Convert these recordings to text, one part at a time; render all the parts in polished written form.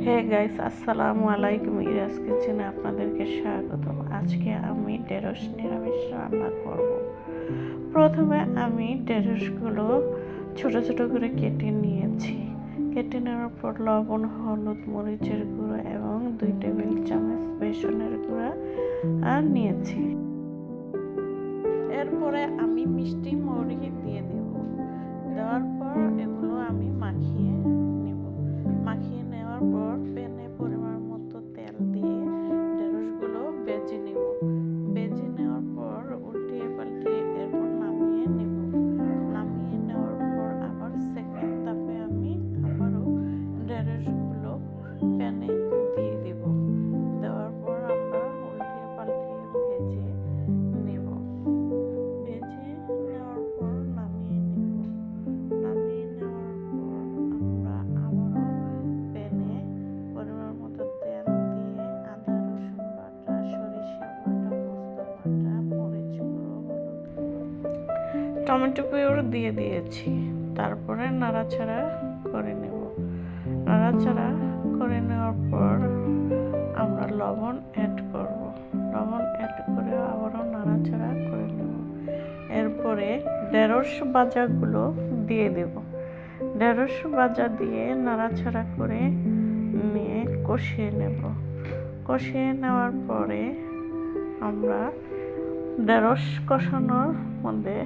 Hey guys, আসসালামু আলাইকুম। ইরাজ কিচেনে আপনাদেরকে স্বাগতম। আজকে আমি ঢেঁড়স নিরামিষ রান্না করব। প্রথমে আমি ঢেঁড়সগুলো ছোট ছোট করে কেটে নিয়েছি। কেটে নেওয়ার পর লবণ, হলুদ, মরিচের গুঁড়ো এবং 2 টেবিল চামচ বেসনের গুঁড়া নিয়েছি। এরপরে আমি মিষ্টি মরিচ দিয়ে দেব। দেওয়ার পর এগুলো আমি মাখিয়ে নেব। মাখিয়ে নেওয়ার পর প্যানে পরিমাণ মতো তেল দিয়ে ঢেঁড়সগুলো ভেজে নেব। ভেজে নেওয়ার পর উল্টিয়ে পাল্টিয়ে এরপর নামিয়ে নেব। নামিয়ে নেওয়ার পর আবার সেকেন্ড ধাপে আমি আবারও ঢেঁড়সগুলো প্যানে দিয়ে দেব। দেওয়ার পর আমরা উল্টিয়ে পাল্টিয়ে ভেজে নেব। ভেজে নেওয়ার পর নামিয়ে নেব। নামিয়ে নেওয়ার পর আমরা আবারও প্যানে পরিমাণ মতো তেল দিয়ে আদা রসুন বাটা, সরিষা বাটা, পোস্ত বাটা, মরিচ গুঁড়ো, হলুদ গুঁড়ো, টমেটো পিউরি দিয়ে দিয়েছি। তারপরে নাড়াচাড়া করে নেব। নাড়াচাড়া করে নেওয়ার পর আমরা লবণ অ্যাড করব। লবণ অ্যাড করে আবারও নাড়াচাড়া করে নেব। এরপরে ঢেঁড়স ভাজাগুলো দিয়ে দেব। ঢেঁড়স ভাজা দিয়ে নাড়াচাড়া করে নিয়ে কষিয়ে নেব। কষিয়ে নেওয়ার পরে আমরা ঢেঁড়স কষানোর মধ্যে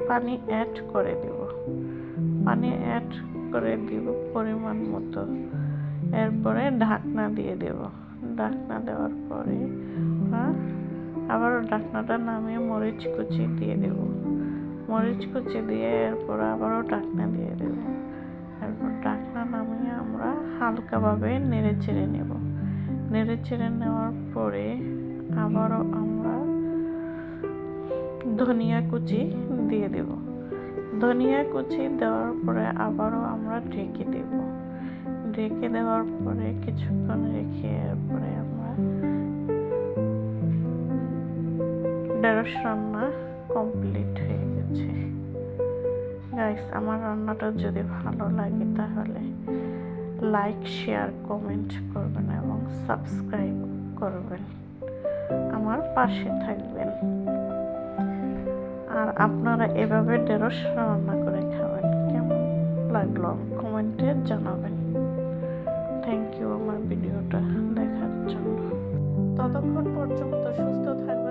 পানি অ্যাড করে দেব। পানি অ্যাড করে দিব পরিমাণ মতো। এরপরে ঢাকনা দিয়ে দেব। ঢাকনা দেওয়ার পরে আবারও ঢাকনাটা নামিয়ে মরিচ কুচি দিয়ে দেব। মরিচ কুচি দিয়ে এরপর আবারও ঢাকনা দিয়ে দেব। এরপর ঢাকনা নামিয়ে আমরা হালকাভাবে নেড়ে চেড়ে নেব। নেড়ে চেড়ে নেওয়ার পরে আবারও আমরা ধনিয়া কুচি দিয়ে দেব। ধনিয়া কুচি দেওয়ার পরে আবারও আমরা ঢেকে দেব। ঢেকে দেওয়ার পরে কিছুক্ষণ রেখে এরপরে আমরা ঢেঁড়স রান্না কমপ্লিট হয়ে গেছে। গাইস, আমার রান্নাটা যদি ভালো লাগে তাহলে লাইক, শেয়ার, কমেন্ট করবেন এবং সাবস্ক্রাইব করবেন। আমার পাশে থাকবেন। আর আপনারা এভাবে ঢেঁড়স রান্না করে খাবেন। কেমন লাগলো কমেন্টে জানাবেন। থ্যাংক ইউ আমার ভিডিওটা দেখার জন্য। ততক্ষণ পর্যন্ত সুস্থ থাকবেন।